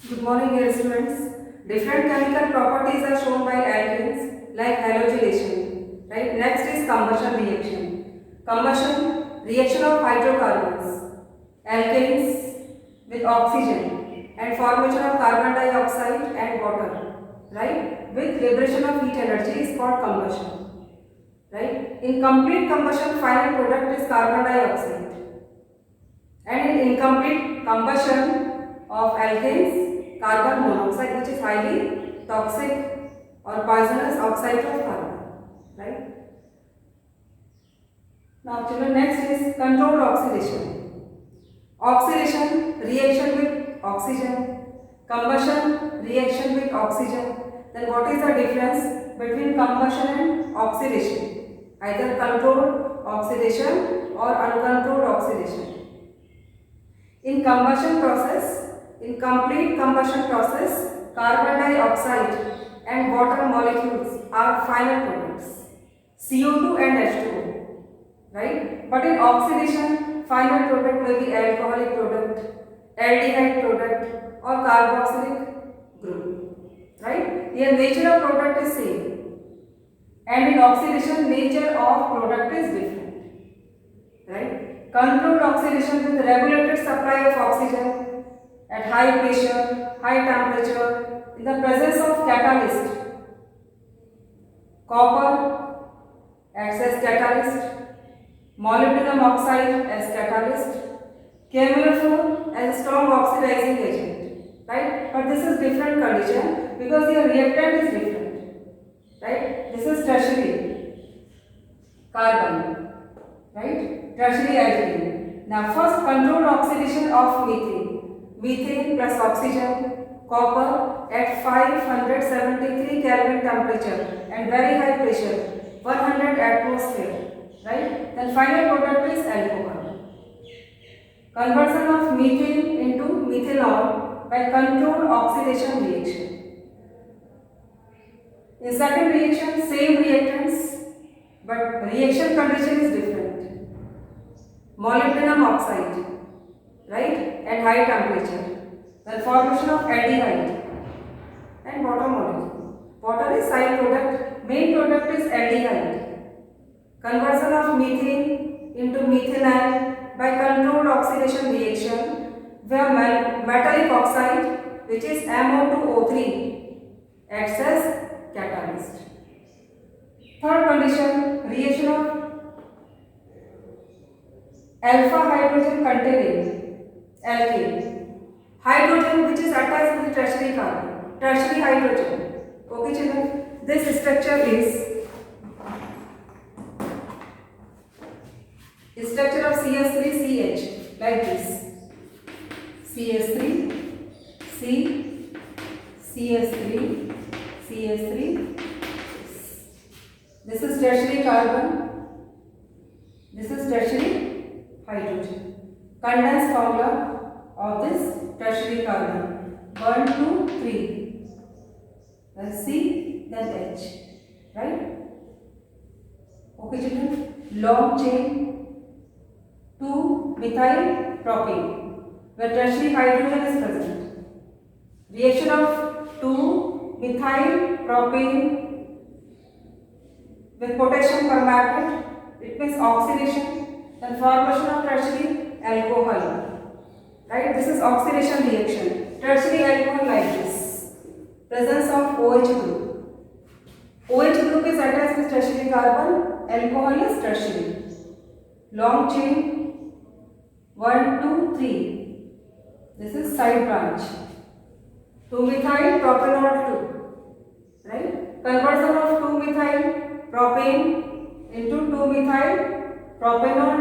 Good morning, dear students. Different chemical properties are shown by alkanes like halogenation. Right. Next is combustion reaction. Combustion reaction of hydrocarbons, alkanes with oxygen and formation of carbon dioxide and water. Right. With liberation of heat energy is called combustion. Right. In complete combustion, final product is carbon dioxide. And in incomplete combustion of alkanes, carbon monoxide, which is highly toxic or poisonous oxide of carbon. Right. Now children, next is controlled oxidation. Oxidation reaction with oxygen, combustion reaction with oxygen. Then what is the difference between combustion and oxidation? Either controlled oxidation or uncontrolled oxidation. In combustion process, in complete combustion process, carbon dioxide and water molecules are final products, CO2 and H2O, right? But in oxidation, final product may be alcoholic product, aldehyde product or carboxylic group, right? Here nature of product is same, and in oxidation nature of product is different, right? Controlled oxidation with regulated supply of oxygen at high pressure, high temperature in the presence of catalyst. Copper acts as catalyst, molybdenum oxide as catalyst, camphor as a strong oxidizing agent, right? But this is different condition because the reactant is different, right? This is tertiary carbon, right? Tertiary alkene. Now first controlled oxidation of methane. Methane plus oxygen, copper at 573 Kelvin temperature and very high pressure, 100 atmosphere, right? Then final product is alcohol. Conversion of methane into methanol by controlled oxidation reaction. In second reaction, same reactants, but reaction condition is different. Molybdenum oxide, right, at high temperature. Then formation of aldehyde and water molecule. Water is side product, main product is aldehyde. Conversion of methane into methanol by controlled oxidation reaction where metallic oxide, which is MO2O3, acts as catalyst. Third condition, reaction of alpha hydrogen containing alkane. Hydrogen which is attached with tertiary carbon, tertiary hydrogen. Okay children, this structure is structure of CS3CH like this. CS3, C, CS3, CS3. This is tertiary carbon. This is tertiary hydrogen. Condensed formula of this tertiary carbon 1, 2, 3, then C, then H, right? Okay children, long chain 2 methyl propane where tertiary hydrogen is present. Reaction of 2 methyl propane with potassium permanganate, it means oxidation, then formation of tertiary alcohol. Right? This is oxidation reaction. Tertiary alcohol like this. Presence of OH group. OH group is attached with tertiary carbon. Alcohol is tertiary. Long chain 1, 2, 3. This is side branch. 2-methyl propanol 2. Right? Conversion of 2-methyl propane into 2-methyl propanol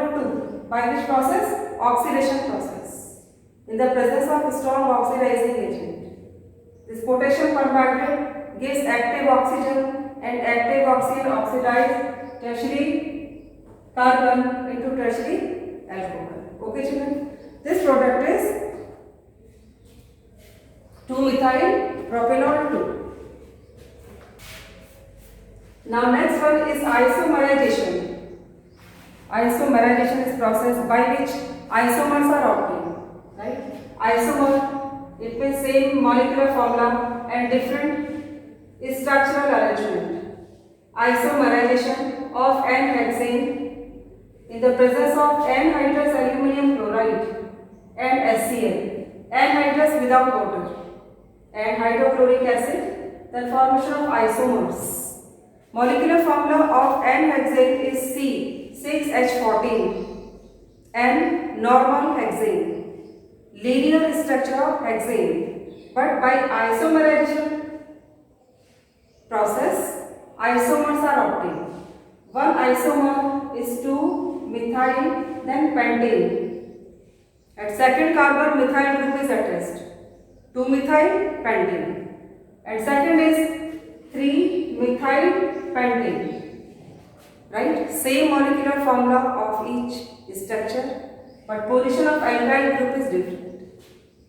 2. By which process? Oxidation process. In the presence of strong oxidizing agent. This potassium permanganate gives active oxygen and active oxygen oxidize tertiary carbon into tertiary alcohol. Okay children? This product is 2-methyl propanol 2. Now next one is isomerization. Isomerization is process by which isomers are obtained. Right? Isomer It means same molecular formula and different structural arrangement. Isomerization of N-hexane in the presence of anhydrous aluminum chloride and HCl, anhydrous without water, and hydrochloric acid, the formation of isomers. Molecular formula of N-hexane is C6H14 and normal hexane. Linear structure of hexane, but by isomerization process, isomers are obtained. One isomer is 2-methyl, then pentane. At second carbon, methyl group is attached. 2-methyl pentane. And second is 3-methyl pentane. Right? Same molecular formula of each structure, but position of alkyl group is different.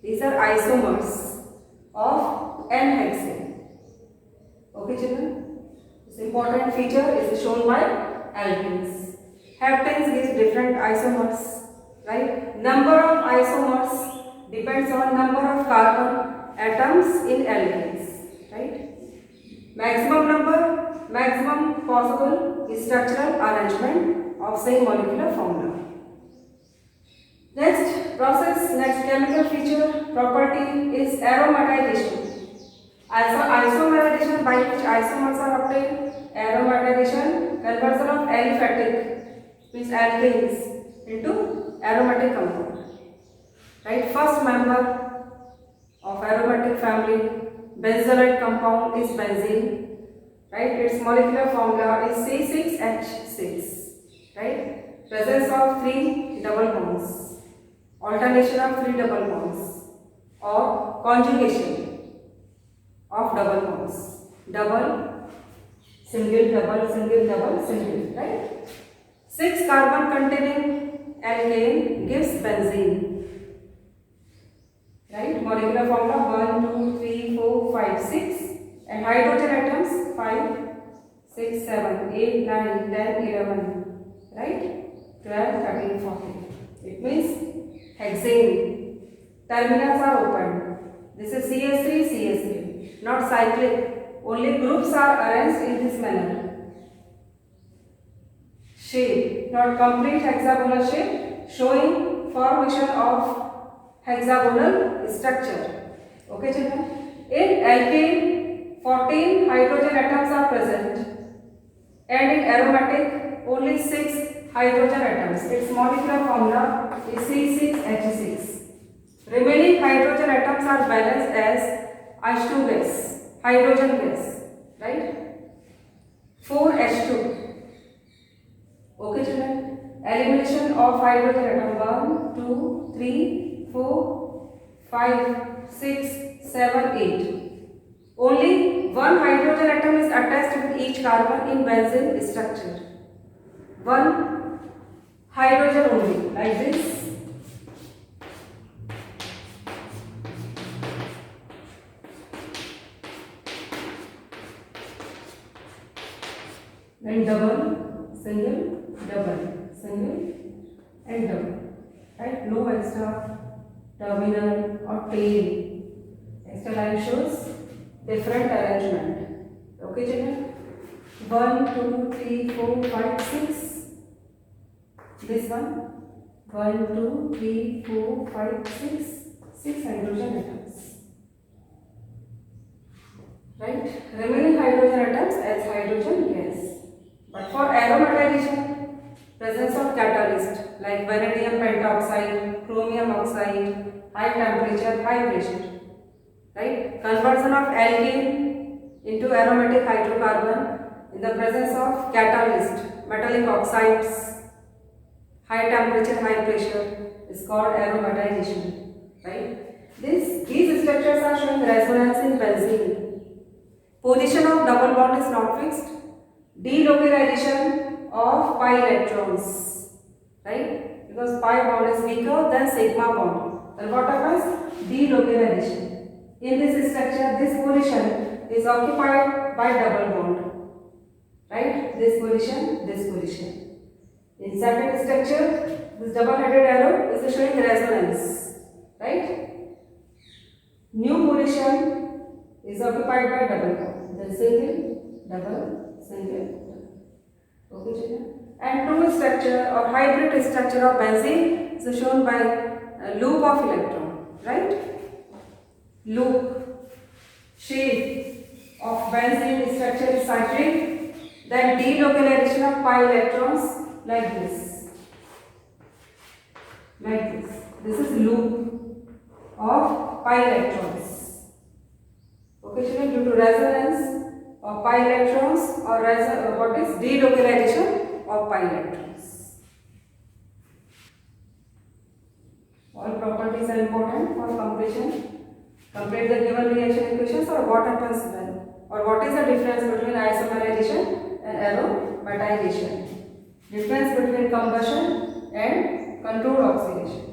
These are isomers of N-hexane. Okay, children? This important feature is shown by alkenes. Heptanes gives different isomers, right? Number of isomers depends on number of carbon atoms in alkenes, right? Maximum number, maximum possible structural arrangement of same molecular formula. Next chemical feature property is aromatization. Isomerization by which isomers are obtained. Aromatization, conversion of aliphatic means alkanes into aromatic compound. Right, first member of aromatic family, benzolate compound is benzene. Right, its molecular formula is C6H6. Right, presence of 3 double bonds. Alternation of 3 double bonds or conjugation of double bonds. Double, single, double, single, double, single, right? 6 carbon containing alkane gives benzene. Right? Molecular formula 1, 2, 3, 4, 5, 6 and hydrogen atoms 5, 6, 7, 8, 9, 10, 11, right? 12, 13, 14. It means hexane terminals are opened. This is CH3, CH3, not cyclic. Only groups are arranged in this manner. Shape, not complete hexagonal shape, showing formation of hexagonal structure. Okay, children? In alkane, 14 hydrogen atoms are present, and in aromatic, only 6 hydrogen atoms. Its molecular formula is C6H6. Remaining hydrogen atoms are balanced as H2 gas, hydrogen gas, right? 4H2. Okay, children? Elimination of hydrogen atom 1, 2, 3, 4, 5, 6, 7, 8. Only one hydrogen atom is attached with each carbon in benzene structure. One hydrogen only, like this. Then double, single, double, single and double. Right? No extra terminal or tail. Extra line shows different arrangement. Okay, children? 1, 2, 3, 4, 5, 6. This one. 1, 2, 3, 4, 5, 6. 6 hydrogen atoms. Right? Remaining hydrogen atoms as hydrogen gas. But for aromatization, presence of catalyst like vanadium pentoxide, chromium oxide, high temperature, high pressure. Right? Conversion of alkane into aromatic hydrocarbon in the presence of catalyst, metallic oxides, high temperature, high pressure is called aromatization. Right? These structures are showing resonance in benzene. Position of double bond is not fixed. Delocalization of pi electrons, right? Because pi bond is weaker than sigma bond. Then what happens? Delocalization. In this structure, this position is occupied by double bond, right? This position, this position. In second structure, this double-headed arrow is showing resonance, right? position is occupied by double bond. Then single, double, single, double. Okay, children. And true structure or hybrid structure of benzene is shown by a loop of electron, right? Loop shape of benzene structure is cyclic. Then delocalization of pi electrons like this. Like this. This is loop of pi electrons. Okay, children, due to resonance of pi electrons or what is delocalization of pi electrons. All properties are important for completion. Complete the given reaction equations, or what happens when, or what is the difference between isomerization and aromatization. Difference between combustion and controlled oxidation.